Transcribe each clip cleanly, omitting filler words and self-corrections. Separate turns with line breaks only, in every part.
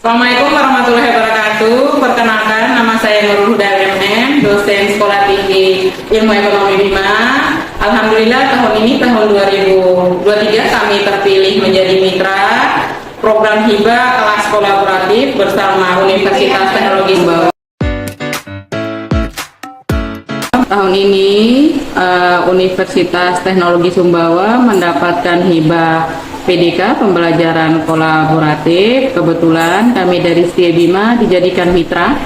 Assalamualaikum warahmatullahi wabarakatuh. Perkenalkan, nama saya Nurul Huda MM, dosen Sekolah Tinggi Ilmu Ekonomi BIMA. Alhamdulillah tahun ini, tahun 2023, kami terpilih menjadi mitra program hibah kelas kolaboratif bersama Universitas Teknologi Sumbawa. Tahun ini Universitas Teknologi Sumbawa mendapatkan hibah PDK pembelajaran kolaboratif. Kebetulan kami dari Setia Bima dijadikan mitra,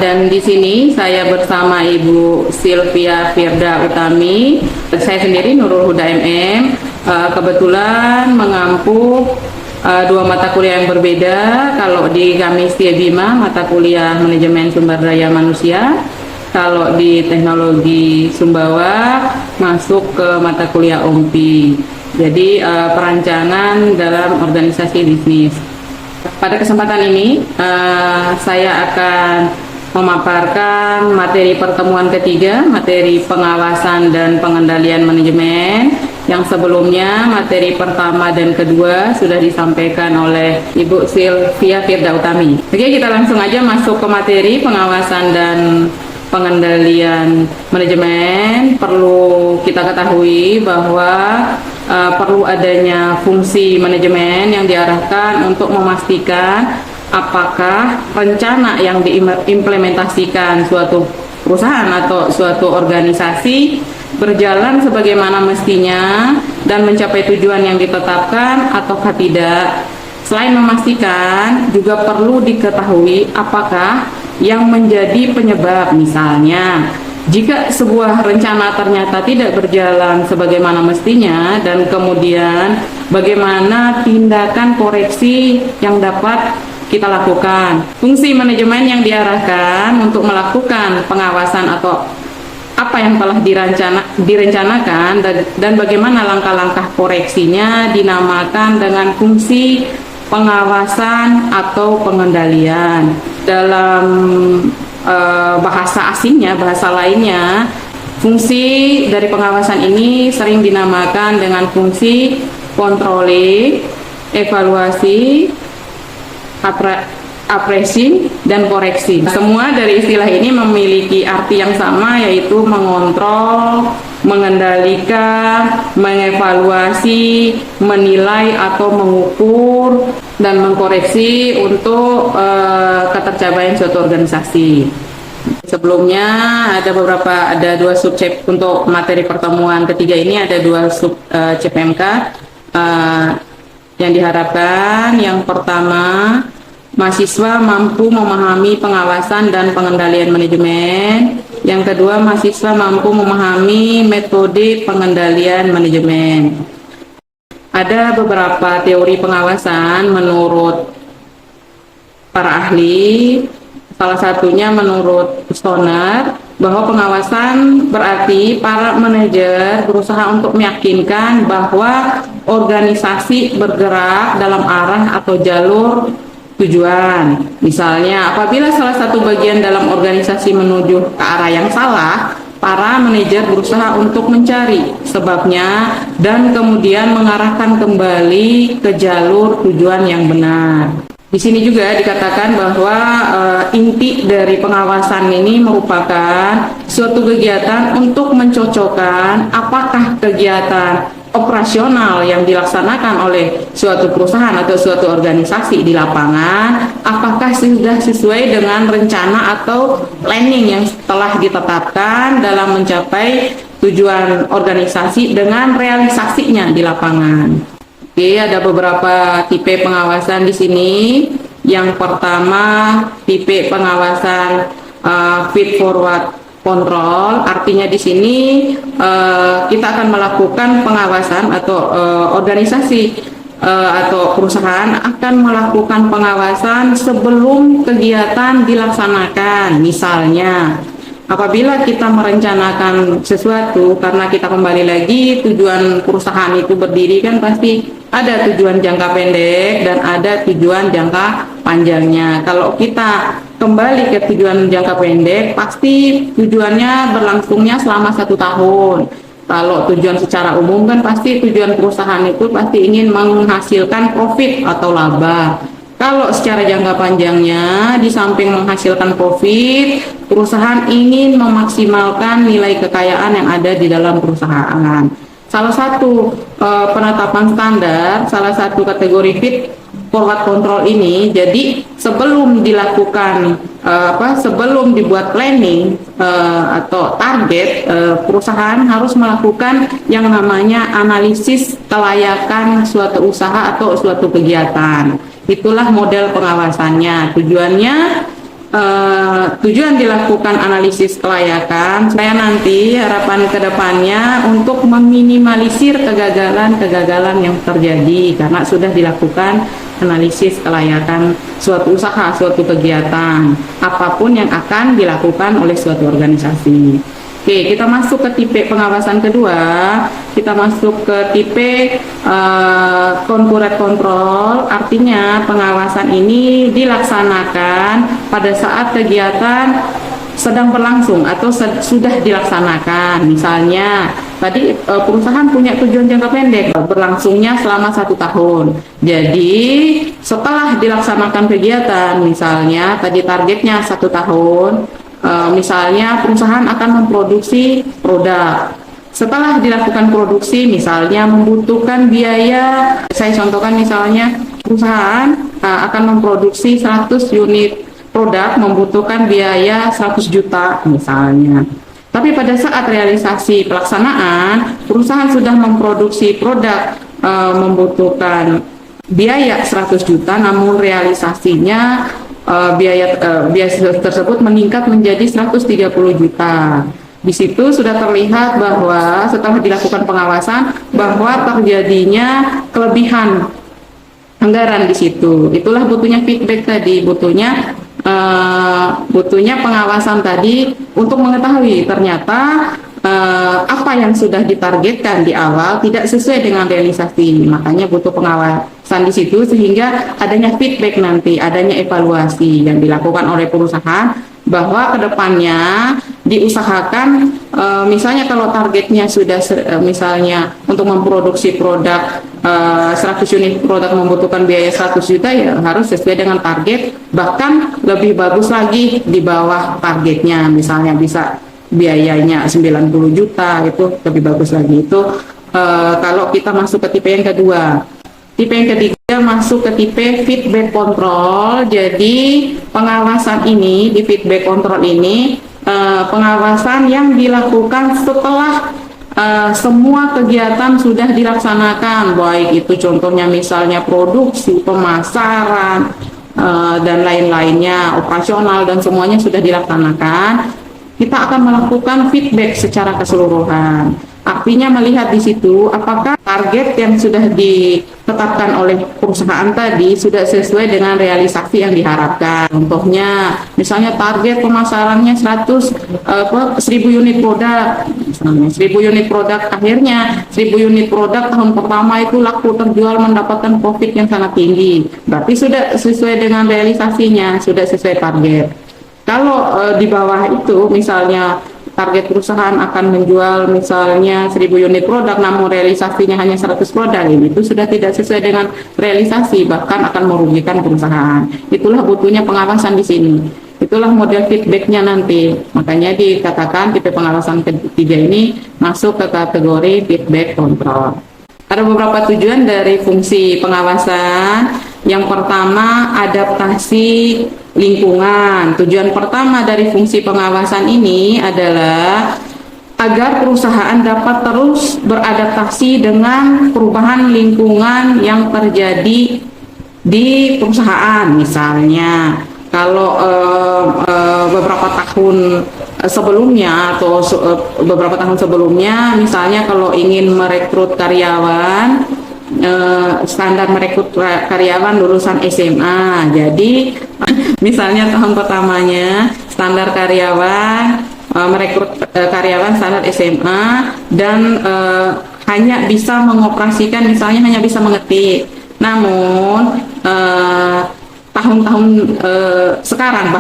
dan di sini saya bersama Ibu Sylvia Firda Utami. Saya sendiri Nurul Huda MM, kebetulan mengampu dua mata kuliah yang berbeda. Kalau di kami Setia Bima mata kuliah manajemen sumber daya manusia, kalau di teknologi Sumbawa masuk ke mata kuliah OMPI. Jadi perancangan dalam organisasi bisnis. Pada kesempatan ini saya akan memaparkan materi pertemuan ketiga, materi pengawasan dan pengendalian manajemen. Yang sebelumnya materi pertama dan kedua sudah disampaikan oleh Ibu Sylvia Firda Utami. Oke, kita langsung aja masuk ke materi pengawasan dan pengendalian manajemen. Perlu kita ketahui bahwa perlu adanya fungsi manajemen yang diarahkan untuk memastikan apakah rencana yang diimplementasikan suatu perusahaan atau suatu organisasi berjalan sebagaimana mestinya dan mencapai tujuan yang ditetapkan ataukah tidak. Selain memastikan, juga perlu diketahui apakah yang menjadi penyebab. Misalnya, jika sebuah rencana ternyata tidak berjalan sebagaimana mestinya, dan kemudian bagaimana tindakan koreksi yang dapat kita lakukan. Fungsi manajemen yang diarahkan untuk melakukan pengawasan atau apa yang telah direncanakan dan bagaimana langkah-langkah koreksinya dinamakan dengan fungsi pengawasan atau pengendalian. Dalam bahasa asingnya, bahasa lainnya, fungsi dari pengawasan ini sering dinamakan dengan fungsi controlling, evaluasi, apresi, dan koreksi. Semua dari istilah ini memiliki arti yang sama, yaitu mengontrol, mengendalikan, mengevaluasi, menilai atau mengukur, dan mengkoreksi untuk ketercapaian suatu organisasi. Sebelumnya ada dua subjek untuk materi pertemuan ketiga ini, ada dua sub CPMK yang diharapkan. Yang pertama, mahasiswa mampu memahami pengawasan dan pengendalian manajemen. Yang kedua, mahasiswa mampu memahami metode pengendalian manajemen. Ada beberapa teori pengawasan menurut para ahli. Salah satunya menurut Stoner, bahwa pengawasan berarti para manajer berusaha untuk meyakinkan bahwa organisasi bergerak dalam arah atau jalur tujuan. Misalnya, apabila salah satu bagian dalam organisasi menuju ke arah yang salah, para manajer berusaha untuk mencari sebabnya dan kemudian mengarahkan kembali ke jalur tujuan yang benar. Di sini juga dikatakan bahwa inti dari pengawasan ini merupakan suatu kegiatan untuk mencocokkan apakah kegiatan operasional yang dilaksanakan oleh suatu perusahaan atau suatu organisasi di lapangan apakah sudah sesuai dengan rencana atau planning yang telah ditetapkan dalam mencapai tujuan organisasi dengan realisasinya di lapangan. Oke, ada beberapa tipe pengawasan di sini. Yang pertama, tipe pengawasan feed forward kontrol. Artinya di sini kita akan melakukan pengawasan atau organisasi atau perusahaan akan melakukan pengawasan sebelum kegiatan dilaksanakan. Misalnya, apabila kita merencanakan sesuatu, karena kita kembali lagi tujuan perusahaan itu berdiri kan pasti ada tujuan jangka pendek dan ada tujuan jangka panjangnya. Kalau kita kembali ke tujuan jangka pendek, pasti tujuannya berlangsungnya selama 1 tahun. Kalau tujuan secara umum kan pasti tujuan perusahaan itu pasti ingin menghasilkan profit atau laba. Kalau secara jangka panjangnya, di samping menghasilkan profit, perusahaan ingin memaksimalkan nilai kekayaan yang ada di dalam perusahaan. Salah satu penetapan standar, salah satu kategori fit forward control ini, jadi sebelum dilakukan sebelum dibuat planning atau target, perusahaan harus melakukan yang namanya analisis kelayakan suatu usaha atau suatu kegiatan. Itulah model pengawasannya. Tujuan dilakukan analisis kelayakan supaya nanti harapan kedepannya untuk meminimalisir kegagalan-kegagalan yang terjadi karena sudah dilakukan analisis kelayakan suatu usaha, suatu kegiatan, apapun yang akan dilakukan oleh suatu organisasi. Oke, kita masuk ke tipe pengawasan kedua. Kita masuk ke tipe corporate control. Artinya pengawasan ini dilaksanakan pada saat kegiatan sedang berlangsung atau sudah dilaksanakan. Misalnya tadi perusahaan punya tujuan jangka pendek, berlangsungnya selama 1 tahun. Jadi setelah dilaksanakan kegiatan, misalnya tadi targetnya 1 tahun, misalnya perusahaan akan memproduksi produk. Setelah dilakukan produksi, misalnya membutuhkan biaya, saya contohkan misalnya perusahaan akan memproduksi 100 unit produk, membutuhkan biaya 100 juta misalnya. Tapi pada saat realisasi pelaksanaan, perusahaan sudah memproduksi produk membutuhkan biaya 100 juta, namun realisasinya biaya tersebut meningkat menjadi 130 juta. Di situ sudah terlihat bahwa setelah dilakukan pengawasan bahwa terjadinya kelebihan anggaran di situ. Itulah butuhnya feedback tadi, butuhnya pengawasan tadi untuk mengetahui ternyata apa yang sudah ditargetkan di awal tidak sesuai dengan realisasi. Makanya butuh pengawasan di situ sehingga adanya feedback nanti, adanya evaluasi yang dilakukan oleh perusahaan bahwa kedepannya diusahakan misalnya kalau targetnya sudah misalnya untuk memproduksi produk 100 unit produk membutuhkan biaya 100 juta, ya harus sesuai dengan target, bahkan lebih bagus lagi di bawah targetnya, misalnya bisa biayanya 90 juta, itu lebih bagus lagi. Itu kalau kita masuk ke tipe yang kedua. Tipe yang ketiga masuk ke tipe feedback control. Jadi pengawasan ini, di feedback control ini pengawasan yang dilakukan setelah semua kegiatan sudah dilaksanakan, baik itu contohnya misalnya produksi, pemasaran, dan lain-lainnya, operasional, dan semuanya sudah dilaksanakan. Kita akan melakukan feedback secara keseluruhan. Artinya melihat di situ apakah target yang sudah ditetapkan oleh perusahaan tadi sudah sesuai dengan realisasi yang diharapkan. Contohnya, misalnya target pemasarannya 1000 unit produk, misalnya 1000 unit produk, akhirnya 1000 unit produk tahun pertama itu laku terjual mendapatkan profit yang sangat tinggi. Berarti sudah sesuai dengan realisasinya, sudah sesuai target. Kalau di bawah itu misalnya target perusahaan akan menjual misalnya 1000 unit produk namun realisasinya hanya 100 produk, itu sudah tidak sesuai dengan realisasi, bahkan akan merugikan perusahaan. Itulah butuhnya pengawasan di sini. Itulah model feedbacknya nanti. Makanya dikatakan tipe pengawasan ketiga ini masuk ke kategori feedback control. Ada beberapa tujuan dari fungsi pengawasan. Yang pertama, adaptasi lingkungan. Tujuan pertama dari fungsi pengawasan ini adalah agar perusahaan dapat terus beradaptasi dengan perubahan lingkungan yang terjadi di perusahaan. Misalnya, kalau beberapa tahun sebelumnya atau beberapa tahun sebelumnya, misalnya kalau ingin merekrut karyawan, standar merekrut karyawan lulusan SMA. Jadi misalnya tahun pertamanya standar karyawan merekrut karyawan standar SMA dan hanya bisa mengoperasikan, misalnya hanya bisa mengetik. Namun tahun-tahun sekarang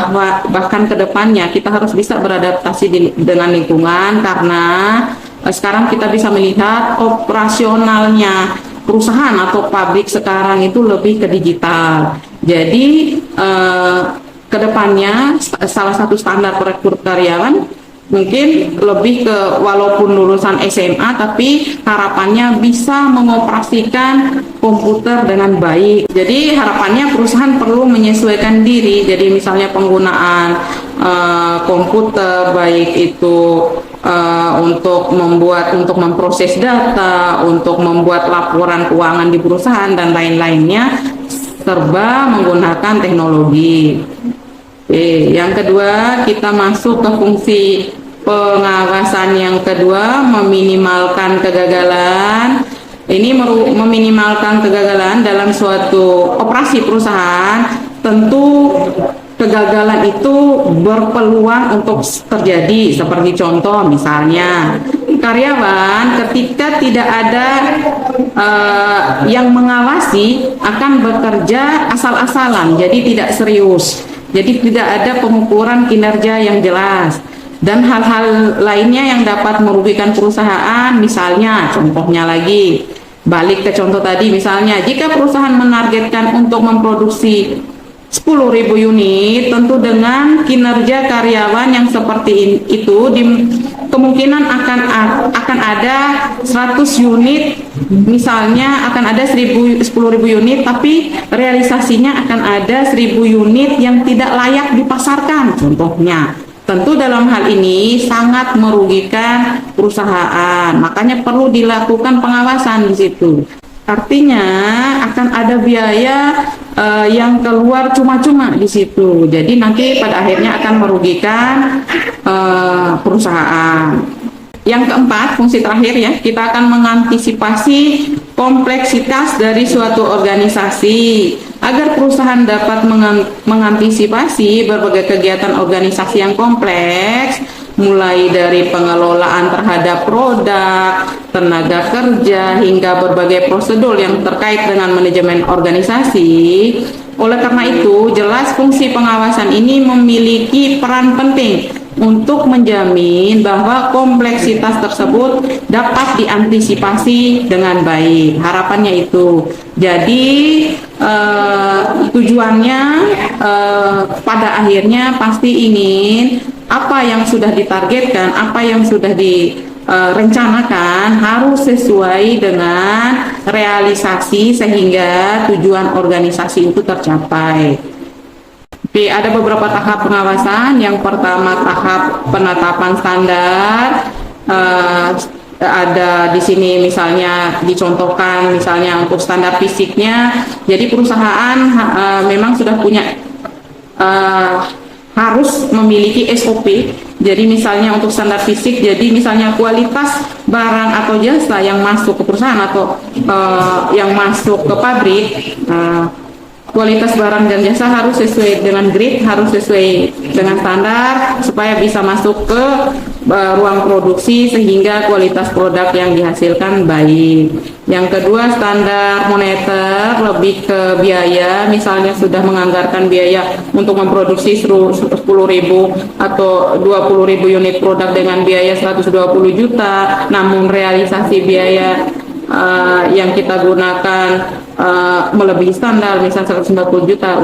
bahkan kedepannya kita harus bisa beradaptasi dengan lingkungan, karena sekarang kita bisa melihat operasionalnya perusahaan atau pabrik sekarang itu lebih ke digital. Jadi kedepannya salah satu standar perekrut karyawan mungkin lebih ke walaupun lulusan SMA tapi harapannya bisa mengoperasikan komputer dengan baik. Jadi harapannya perusahaan perlu menyesuaikan diri. Jadi misalnya penggunaan komputer baik itu untuk memproses data, untuk membuat laporan keuangan di perusahaan dan lain-lainnya serba menggunakan teknologi. Oke, yang kedua kita masuk ke fungsi pengawasan yang kedua, meminimalkan kegagalan. Ini meminimalkan kegagalan dalam suatu operasi perusahaan. Tentu kegagalan itu berpeluang untuk terjadi, seperti contoh misalnya karyawan ketika tidak ada yang mengawasi akan bekerja asal-asalan, jadi tidak serius. Jadi tidak ada pengukuran kinerja yang jelas dan hal-hal lainnya yang dapat merugikan perusahaan. Misalnya, contohnya lagi, balik ke contoh tadi, misalnya jika perusahaan menargetkan untuk memproduksi 10.000 unit, tentu dengan kinerja karyawan yang seperti itu kemungkinan akan ada 100 unit, misalnya akan ada 10.000 unit, tapi realisasinya akan ada 1.000 unit yang tidak layak dipasarkan contohnya. Tentu dalam hal ini sangat merugikan perusahaan, makanya perlu dilakukan pengawasan di situ. Artinya akan ada biaya yang keluar cuma-cuma di situ. Jadi nanti pada akhirnya akan merugikan perusahaan. Yang keempat, fungsi terakhir ya, kita akan mengantisipasi kompleksitas dari suatu organisasi. Agar perusahaan dapat mengantisipasi berbagai kegiatan organisasi yang kompleks, mulai dari pengelolaan terhadap produk, tenaga kerja, hingga berbagai prosedur yang terkait dengan manajemen organisasi. Oleh karena itu, jelas fungsi pengawasan ini memiliki peran penting untuk menjamin bahwa kompleksitas tersebut dapat diantisipasi dengan baik. Harapannya itu. Jadi tujuannya pada akhirnya pasti ingin apa yang sudah ditargetkan, apa yang sudah direncanakan harus sesuai dengan realisasi sehingga tujuan organisasi itu tercapai. Oke, ada beberapa tahap pengawasan. Yang pertama tahap penetapan standar. Ada di sini misalnya dicontohkan misalnya untuk standar fisiknya. Jadi perusahaan memang sudah punya harus memiliki SOP. Jadi misalnya untuk standar fisik, jadi misalnya kualitas barang atau jasa yang masuk ke perusahaan atau yang masuk ke pabrik, kualitas barang dan jasa harus sesuai dengan grade, harus sesuai dengan standar supaya bisa masuk ke ruang produksi sehingga kualitas produk yang dihasilkan baik. Yang kedua, standar moneter, lebih ke biaya, misalnya sudah menganggarkan biaya untuk memproduksi 10.000 atau 20.000 unit produk dengan biaya 120 juta, namun realisasi biaya yang kita gunakan melebihi standar, misalnya 190 juta,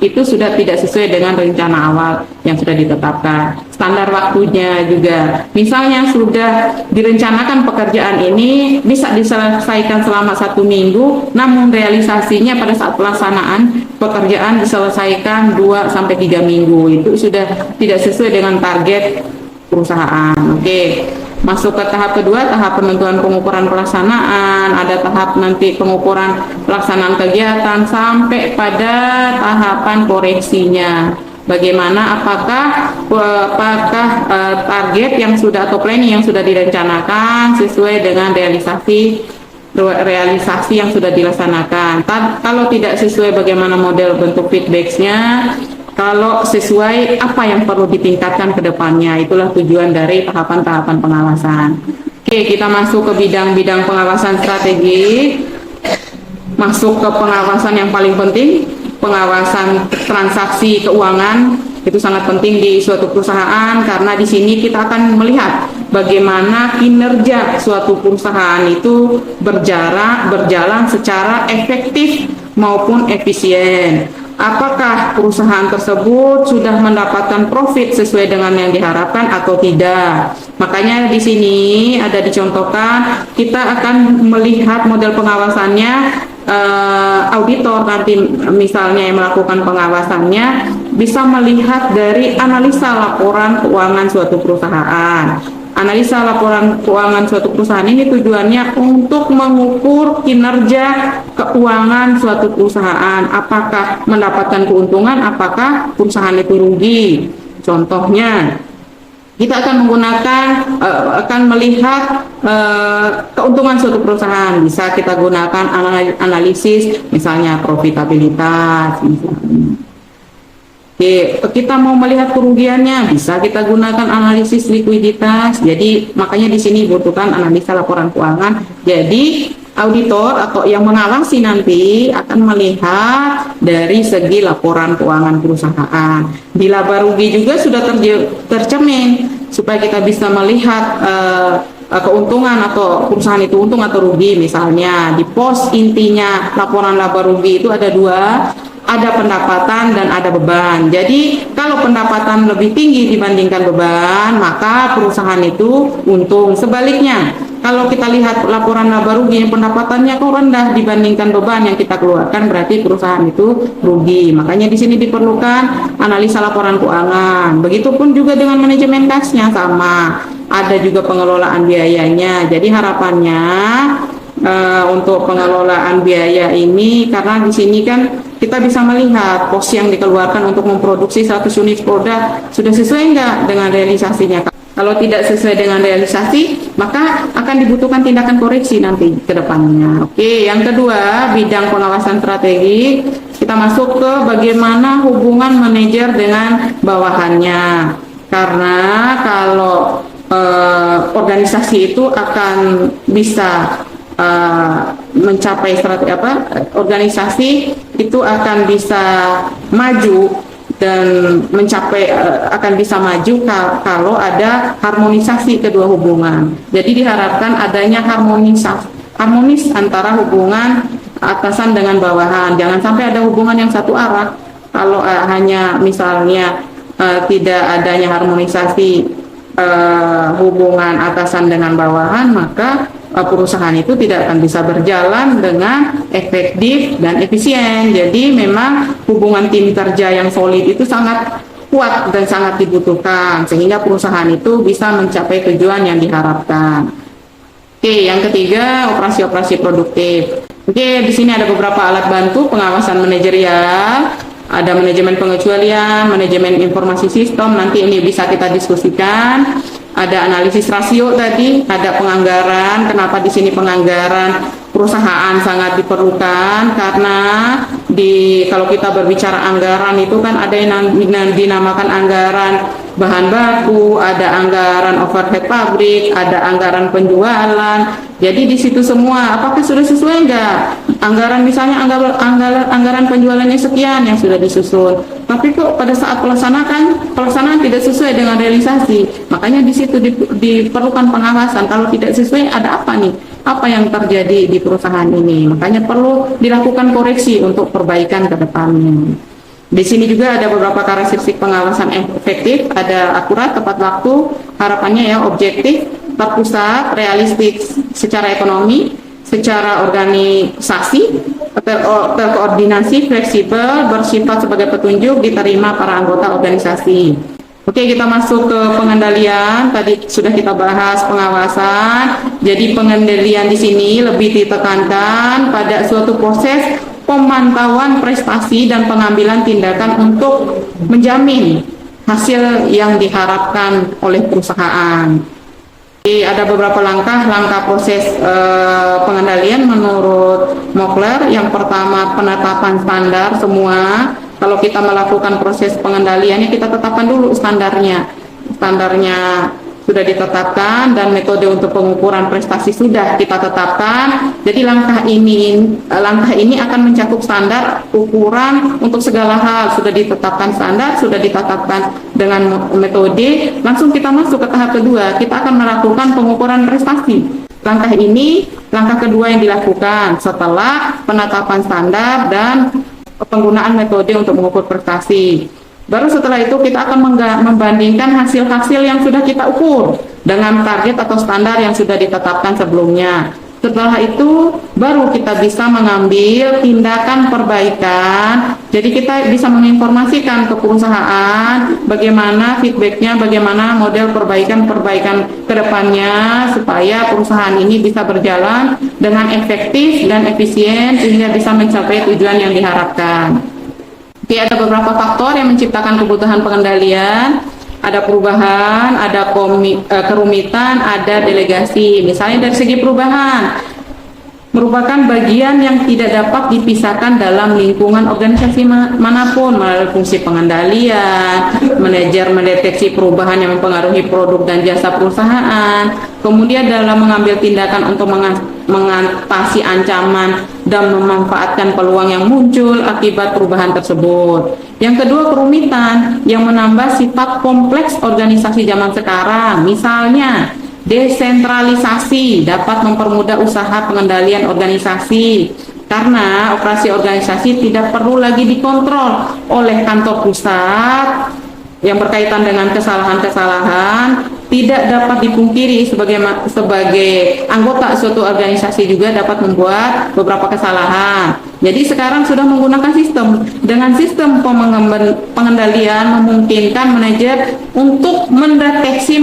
itu sudah tidak sesuai dengan rencana awal yang sudah ditetapkan. Standar waktunya juga, misalnya sudah direncanakan pekerjaan ini bisa diselesaikan selama 1 minggu, namun realisasinya pada saat pelaksanaan pekerjaan diselesaikan 2-3 minggu, itu sudah tidak sesuai dengan target perusahaan. Oke. Masuk ke tahap kedua, tahap penentuan pengukuran pelaksanaan, ada tahap nanti pengukuran pelaksanaan kegiatan sampai pada tahapan koreksinya. Bagaimana apakah target yang sudah atau planning yang sudah direncanakan sesuai dengan realisasi yang sudah dilaksanakan. Kalau tidak sesuai, bagaimana model bentuk feedbacknya. Kalau sesuai, apa yang perlu ditingkatkan ke depannya. Itulah tujuan dari tahapan-tahapan pengawasan. Oke, kita masuk ke bidang-bidang pengawasan strategik. Masuk ke pengawasan yang paling penting, pengawasan transaksi keuangan. Itu sangat penting di suatu perusahaan karena di sini kita akan melihat bagaimana kinerja suatu perusahaan itu berjalan secara efektif maupun efisien. Apakah perusahaan tersebut sudah mendapatkan profit sesuai dengan yang diharapkan atau tidak. Makanya di sini ada dicontohkan, kita akan melihat model pengawasannya. Auditor nanti misalnya yang melakukan pengawasannya bisa melihat dari analisa laporan keuangan suatu perusahaan. Analisa laporan keuangan suatu perusahaan ini tujuannya untuk mengukur kinerja keuangan suatu perusahaan, apakah mendapatkan keuntungan, apakah perusahaan itu rugi. Contohnya, kita akan menggunakan, akan melihat keuntungan suatu perusahaan. Bisa kita gunakan analisis, misalnya profitabilitas. Misalnya. Oke, kita mau melihat kerugiannya, bisa kita gunakan analisis likuiditas. Jadi makanya di sini butuhkan analisa laporan keuangan. Jadi auditor atau yang mengawasi nanti akan melihat dari segi laporan keuangan perusahaan. Di laba rugi juga sudah tercermin supaya kita bisa melihat keuntungan atau perusahaan itu untung atau rugi. Misalnya di pos intinya laporan laba rugi itu ada dua, ada pendapatan dan ada beban. Jadi kalau pendapatan lebih tinggi dibandingkan beban, maka perusahaan itu untung. Sebaliknya, kalau kita lihat laporan laba rugi yang pendapatannya kok rendah dibandingkan beban yang kita keluarkan, berarti perusahaan itu rugi. Makanya di sini diperlukan analisa laporan keuangan. Begitupun juga dengan manajemen kasnya sama. Ada juga pengelolaan biayanya. Jadi harapannya untuk pengelolaan biaya ini, karena di sini kan kita bisa melihat pos yang dikeluarkan untuk memproduksi 100 unit produk sudah sesuai enggak dengan realisasinya. Kalau tidak sesuai dengan realisasi, maka akan dibutuhkan tindakan koreksi nanti ke depannya. Oke, yang kedua, bidang pengawasan strategi. Kita masuk ke bagaimana hubungan manajer dengan bawahannya. Karena kalau organisasi itu akan bisa mencapai strategi organisasi itu akan bisa maju dan mencapai akan bisa maju kalau ada harmonisasi kedua hubungan. Jadi diharapkan adanya harmonis antara hubungan atasan dengan bawahan. Jangan sampai ada hubungan yang satu arah. Kalau hanya misalnya tidak adanya harmonisasi hubungan atasan dengan bawahan, maka perusahaan itu tidak akan bisa berjalan dengan efektif dan efisien. Jadi memang hubungan tim kerja yang solid itu sangat kuat dan sangat dibutuhkan sehingga perusahaan itu bisa mencapai tujuan yang diharapkan. Oke, yang ketiga, operasi-operasi produktif. Oke, di sini ada beberapa alat bantu pengawasan manajerial. Ada manajemen pengecualian, manajemen informasi sistem, nanti ini bisa kita diskusikan. Ada analisis rasio tadi, ada penganggaran. Kenapa di sini penganggaran perusahaan sangat diperlukan? Karena kalau kita berbicara anggaran itu kan ada yang dinamakan anggaran bahan baku, ada anggaran overhead pabrik, ada anggaran penjualan. Jadi di situ semua, apakah sudah sesuai enggak? Anggaran misalnya anggaran penjualannya sekian yang sudah disusun, tapi kok pada saat pelaksanaan tidak sesuai dengan realisasi. Makanya di situ diperlukan pengawasan. Kalau tidak sesuai, ada apa nih? Apa yang terjadi di perusahaan ini? Makanya perlu dilakukan koreksi untuk perbaikan ke depannya. Di sini juga ada beberapa karakteristik pengawasan efektif, ada akurat, tepat waktu, harapannya ya objektif, terpusat, realistik secara ekonomi, secara organisasi, terkoordinasi, fleksibel, bersifat sebagai petunjuk, diterima para anggota organisasi. Oke, kita masuk ke pengendalian. Tadi sudah kita bahas pengawasan. Jadi pengendalian di sini lebih ditekankan pada suatu proses pemantauan prestasi dan pengambilan tindakan untuk menjamin hasil yang diharapkan oleh perusahaan. Jadi ada beberapa langkah proses pengendalian menurut Mokler. Yang pertama, penetapan standar semua. Kalau kita melakukan proses pengendaliannya, kita tetapkan dulu standarnya sudah ditetapkan dan metode untuk pengukuran prestasi sudah kita tetapkan. Jadi langkah ini akan mencakup standar ukuran untuk segala hal, sudah ditetapkan standar, sudah ditetapkan dengan metode. Langsung kita masuk ke tahap kedua, kita akan melakukan pengukuran prestasi. Langkah ini langkah kedua yang dilakukan setelah penetapan standar dan penggunaan metode untuk mengukur prestasi. Baru setelah itu kita akan membandingkan hasil-hasil yang sudah kita ukur dengan target atau standar yang sudah ditetapkan sebelumnya. Setelah itu baru kita bisa mengambil tindakan perbaikan. Jadi kita bisa menginformasikan ke perusahaan bagaimana feedbacknya, bagaimana model perbaikan ke depannya supaya perusahaan ini bisa berjalan dengan efektif dan efisien sehingga bisa mencapai tujuan yang diharapkan. Oke, ada beberapa faktor yang menciptakan kebutuhan pengendalian. Ada perubahan, ada kerumitan, ada delegasi. Misalnya dari segi perubahan, merupakan bagian yang tidak dapat dipisahkan dalam lingkungan organisasi manapun melalui fungsi pengendalian, manajer mendeteksi perubahan yang mempengaruhi produk dan jasa perusahaan, kemudian dalam mengambil tindakan untuk mengatasi ancaman dan memanfaatkan peluang yang muncul akibat perubahan tersebut. Yang kedua, kerumitan yang menambah sifat kompleks organisasi zaman sekarang. Misalnya, desentralisasi dapat mempermudah usaha pengendalian organisasi karena operasi organisasi tidak perlu lagi dikontrol oleh kantor pusat. Yang berkaitan dengan kesalahan-kesalahan tidak dapat dipungkiri sebagai anggota suatu organisasi juga dapat membuat beberapa kesalahan. Jadi sekarang sudah menggunakan sistem. Dengan sistem pengendalian memungkinkan manajer untuk mendeteksi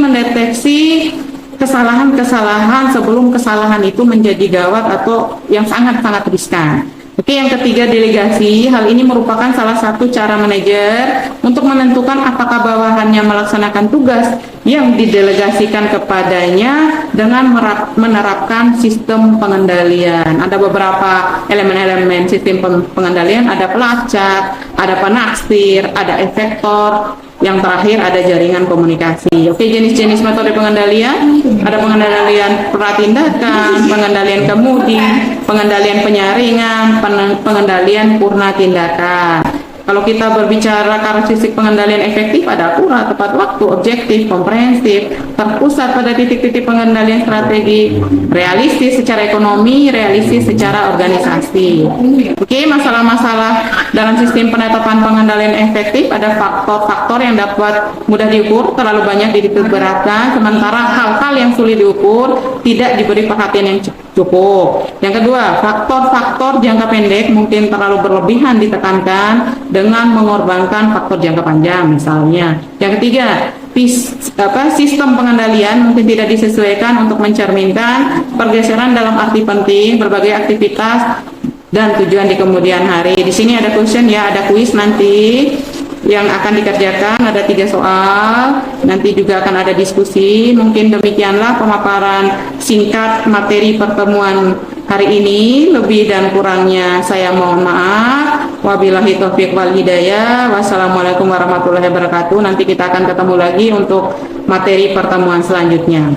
kesalahan-kesalahan sebelum kesalahan itu menjadi gawat atau yang sangat-sangat riskan. Oke, yang ketiga, delegasi. Hal ini merupakan salah satu cara manajer untuk menentukan apakah bawahannya melaksanakan tugas yang didelegasikan kepadanya dengan menerapkan sistem pengendalian. Ada beberapa elemen-elemen sistem pengendalian, ada pelacak, ada penaksir, ada efektor, yang terakhir ada jaringan komunikasi. Oke, jenis-jenis metode pengendalian, ada pengendalian pratindakan, pengendalian kemudi, pengendalian penyaringan, pengendalian purna tindakan. Kalau kita berbicara karakteristik pengendalian efektif, ada akurat, tepat waktu, objektif, komprehensif, terpusat pada titik-titik pengendalian strategi, realistis secara ekonomi, realistis secara organisasi. Oke, masalah-masalah dalam sistem penetapan pengendalian efektif, ada faktor-faktor yang dapat mudah diukur, terlalu banyak diberatkan, sementara hal-hal yang sulit diukur tidak diberi perhatian yang cukup. Yang kedua, faktor-faktor jangka pendek mungkin terlalu berlebihan ditekankan dengan mengorbankan faktor jangka panjang misalnya. Yang ketiga, sistem pengendalian mungkin tidak disesuaikan untuk mencerminkan pergeseran dalam arti penting berbagai aktivitas dan tujuan di kemudian hari. Di sini ada question ya, ada kuis nanti yang akan dikerjakan, ada 3 soal, nanti juga akan ada diskusi. Mungkin demikianlah pemaparan singkat materi pertemuan hari ini. Lebih dan kurangnya saya mohon maaf. Wabillahi taufiq wal hidayah. Wassalamualaikum warahmatullahi wabarakatuh. Nanti kita akan ketemu lagi untuk materi pertemuan selanjutnya.